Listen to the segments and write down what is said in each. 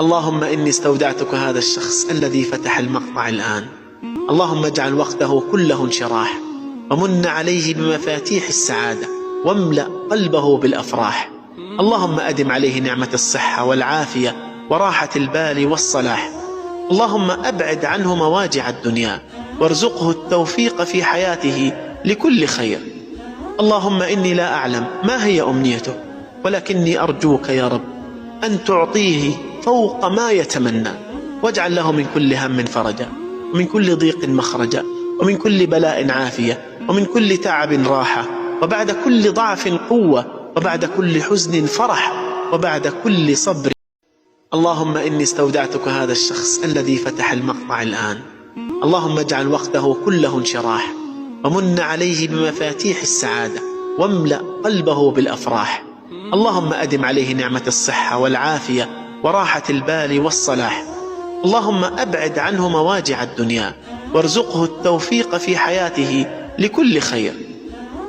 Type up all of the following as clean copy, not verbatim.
اللهم إني استودعتك هذا الشخص الذي فتح المقطع الآن. اللهم اجعل وقته كله انشراح، ومن عليه بمفاتيح السعادة، واملأ قلبه بالأفراح. اللهم أدم عليه نعمة الصحة والعافية وراحة البال والصلاح. اللهم أبعد عنه مواجع الدنيا، وارزقه التوفيق في حياته لكل خير. اللهم إني لا أعلم ما هي أمنيته، ولكني أرجوك يا رب أن تعطيه فوق ما يتمنى، واجعل له من كل هم فرجا، ومن كل ضيق مخرجا، ومن كل بلاء عافية، ومن كل تعب راحة، وبعد كل ضعف قوة، وبعد كل حزن فرح، وبعد كل صبر. اللهم إني استودعتك هذا الشخص الذي فتح المقطع الآن. اللهم اجعل وقته كله انشراح، ومن عليه بمفاتيح السعادة، واملأ قلبه بالأفراح. اللهم أدم عليه نعمة الصحة والعافية وراحة البال والصلاح. اللهم أبعد عنه مواجع الدنيا، وارزقه التوفيق في حياته لكل خير.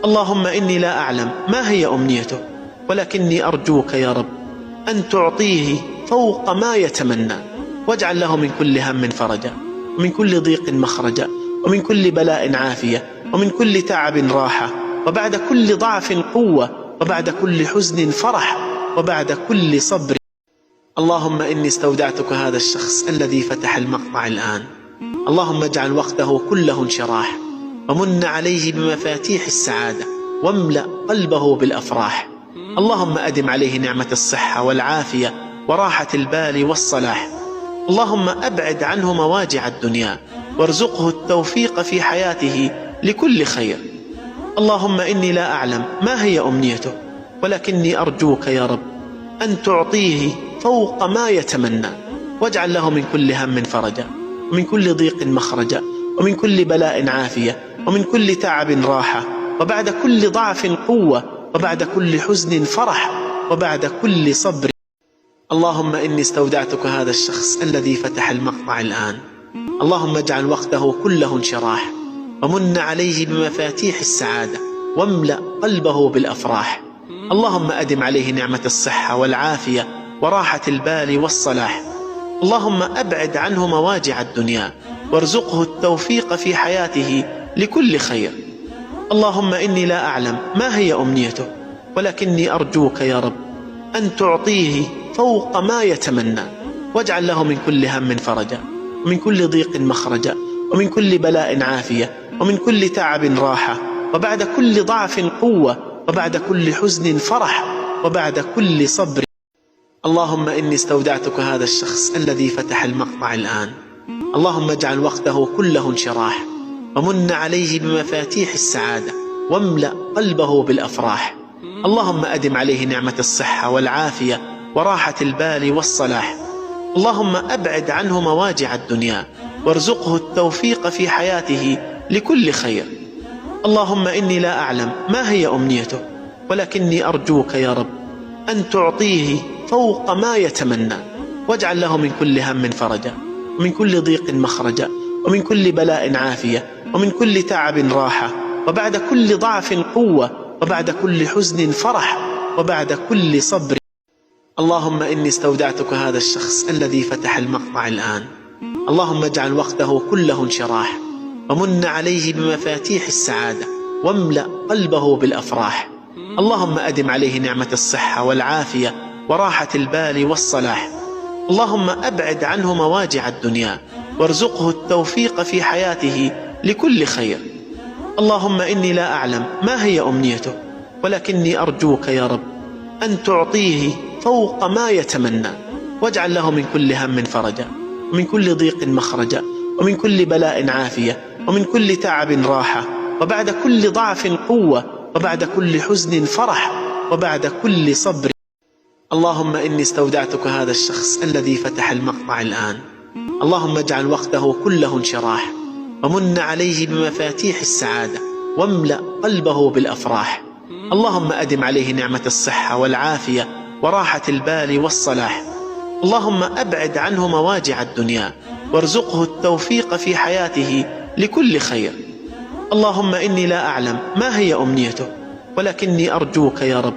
اللهم إني لا أعلم ما هي أمنيته، ولكني أرجوك يا رب أن تعطيه فوق ما يتمنى، واجعل له من كل هم فرجا، ومن كل ضيق مخرجا، ومن كل بلاء عافية، ومن كل تعب راحة، وبعد كل ضعف قوة، وبعد كل حزن فرح، وبعد كل صبر. اللهم إني استودعتك هذا الشخص الذي فتح المقطع الآن. اللهم اجعل وقته كله انشراح، ومن عليه بمفاتيح السعادة، واملأ قلبه بالأفراح. اللهم أدم عليه نعمة الصحة والعافية وراحة البال والصلاح. اللهم أبعد عنه مواجع الدنيا، وارزقه التوفيق في حياته لكل خير. اللهم إني لا أعلم ما هي أمنيته، ولكني أرجوك يا رب أن تعطيه فوق ما يتمنى، واجعل له من كل هم فرجا، ومن كل ضيق مخرجا، ومن كل بلاء عافية، ومن كل تعب راحة، وبعد كل ضعف قوة، وبعد كل حزن فرح، وبعد كل صبر. اللهم إني استودعتك هذا الشخص الذي فتح المقطع الآن. اللهم اجعل وقته كله انشراح، ومن عليه بمفاتيح السعادة، واملأ قلبه بالأفراح. اللهم أدم عليه نعمة الصحة والعافية وراحة البال والصلاح. اللهم أبعد عنه مواجع الدنيا، وارزقه التوفيق في حياته لكل خير. اللهم إني لا أعلم ما هي أمنيته، ولكني أرجوك يا رب أن تعطيه فوق ما يتمنى، واجعل له من كل هم فرجا، ومن كل ضيق مخرجا، ومن كل بلاء عافية، ومن كل تعب راحة، وبعد كل ضعف قوة، وبعد كل حزن فرح، وبعد كل صبر. اللهم إني استودعتك هذا الشخص الذي فتح المقطع الآن. اللهم اجعل وقته كله انشراح، ومن عليه بمفاتيح السعادة، واملأ قلبه بالأفراح. اللهم أدم عليه نعمة الصحة والعافية وراحة البال والصلاح. اللهم أبعد عنه مواجع الدنيا، وارزقه التوفيق في حياته لكل خير. اللهم إني لا أعلم ما هي أمنيته، ولكني أرجوك يا رب أن تعطيه فوق ما يتمنى، واجعل له من كل هم فرجا، ومن كل ضيق مخرجا، ومن كل بلاء عافية، ومن كل تعب راحة، وبعد كل ضعف قوة، وبعد كل حزن فرح، وبعد كل صبر. اللهم إني استودعتك هذا الشخص الذي فتح المقطع الآن. اللهم اجعل وقته كله انشراح، ومن عليه بمفاتيح السعادة، واملأ قلبه بالأفراح. اللهم أدم عليه نعمة الصحة والعافية وراحة البال والصلاح. اللهم أبعد عنه مواجع الدنيا، وارزقه التوفيق في حياته لكل خير. اللهم إني لا أعلم ما هي أمنيته، ولكني أرجوك يا رب أن تعطيه فوق ما يتمنى، واجعل له من كل هم فرجا، ومن كل ضيق مخرجا، ومن كل بلاء عافية، ومن كل تعب راحة، وبعد كل ضعف قوة، وبعد كل حزن فرح، وبعد كل صبر. اللهم إني استودعتك هذا الشخص الذي فتح المقطع الآن. اللهم اجعل وقته كله انشراح، ومن عليه بمفاتيح السعادة، واملأ قلبه بالأفراح. اللهم أدم عليه نعمة الصحة والعافية وراحة البال والصلاح. اللهم أبعد عنه مواجع الدنيا، وارزقه التوفيق في حياته لكل خير. اللهم إني لا أعلم ما هي أمنيته، ولكني أرجوك يا رب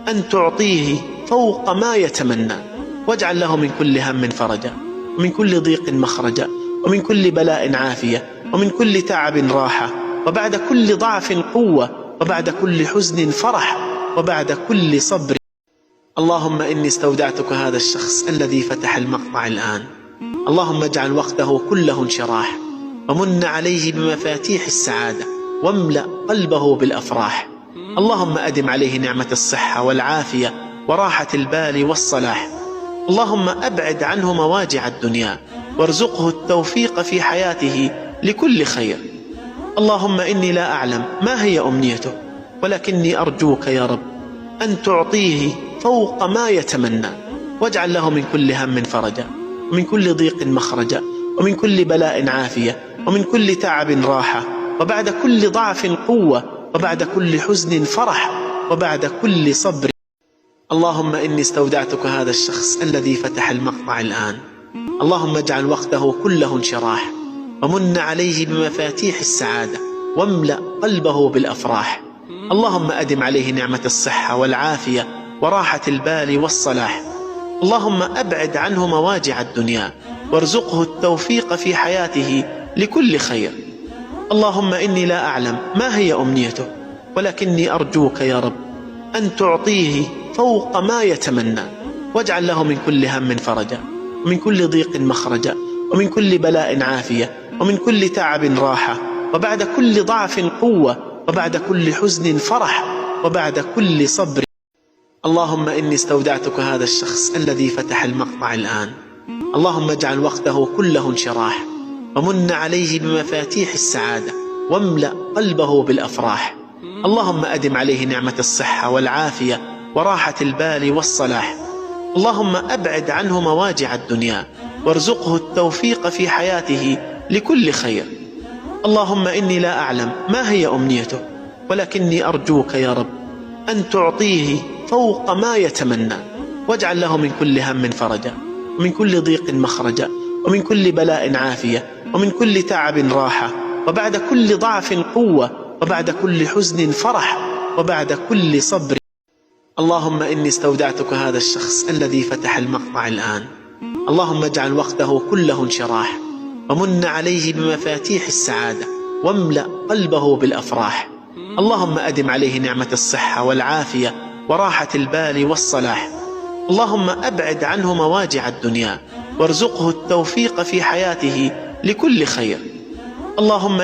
أن تعطيه فوق ما يتمنى، واجعل له من كل هم فرجا، ومن كل ضيق مخرجا، ومن كل بلاء عافية، ومن كل تعب راحة، وبعد كل ضعف قوة، وبعد كل حزن فرح، وبعد كل صبر. اللهم إني استودعتك هذا الشخص الذي فتح المقطع الآن. اللهم اجعل وقته كله انشراح، ومن عليه بمفاتيح السعادة، واملأ قلبه بالأفراح. اللهم أدم عليه نعمة الصحة والعافية وراحة البال والصلاح. اللهم أبعد عنه مواجع الدنيا، وارزقه التوفيق في حياته لكل خير. اللهم إني لا أعلم ما هي أمنيته، ولكني أرجوك يا رب أن تعطيه فوق ما يتمنى، واجعل له من كل هم فرجا، ومن كل ضيق مخرجا، ومن كل بلاء عافية، ومن كل تعب راحة، وبعد كل ضعف قوة، وبعد كل حزن فرح، وبعد كل صبر. اللهم إني استودعتك هذا الشخص الذي فتح المقطع الآن. اللهم اجعل وقته كله انشراح، ومن عليه بمفاتيح السعادة، واملأ قلبه بالأفراح. اللهم أدم عليه نعمة الصحة والعافية وراحة البال والصلاح. اللهم أبعد عنه مواجع الدنيا، وارزقه التوفيق في حياته لكل خير. اللهم إني لا أعلم ما هي أمنيته، ولكني أرجوك يا رب أن تعطيه فوق ما يتمنى، واجعل له من كل هم فرجا، ومن كل ضيق مخرجا، ومن كل بلاء عافية، ومن كل تعب راحة، وبعد كل ضعف قوة، وبعد كل حزن فرح، وبعد كل صبر. اللهم إني استودعتك هذا الشخص الذي فتح المقطع الآن. اللهم اجعل وقته كله انشراح، ومن عليه بمفاتيح السعادة، واملأ قلبه بالأفراح. اللهم أدم عليه نعمة الصحة والعافية وراحة البال والصلاح. اللهم أبعد عنه مواجع الدنيا، وارزقه التوفيق في حياته لكل خير. اللهم إني لا أعلم ما هي أمنيته، ولكني أرجوك يا رب أن تعطيه فوق ما يتمنى، واجعل له من كل هم فرجا، ومن كل ضيق مخرجا، ومن كل بلاء عافية، ومن كل تعب راحة، وبعد كل ضعف قوة، وبعد كل حزن فرح، وبعد كل صبر. اللهم إني استودعتك هذا الشخص الذي فتح المقطع الآن. اللهم اجعل وقته كله انشراح، ومن عليه بمفاتيح السعادة، واملأ قلبه بالأفراح. اللهم أدم عليه نعمة الصحة والعافية وراحة البال والصلاح. اللهم أبعد عنه مواجع الدنيا، وارزقه التوفيق في حياته لكل خير. اللهم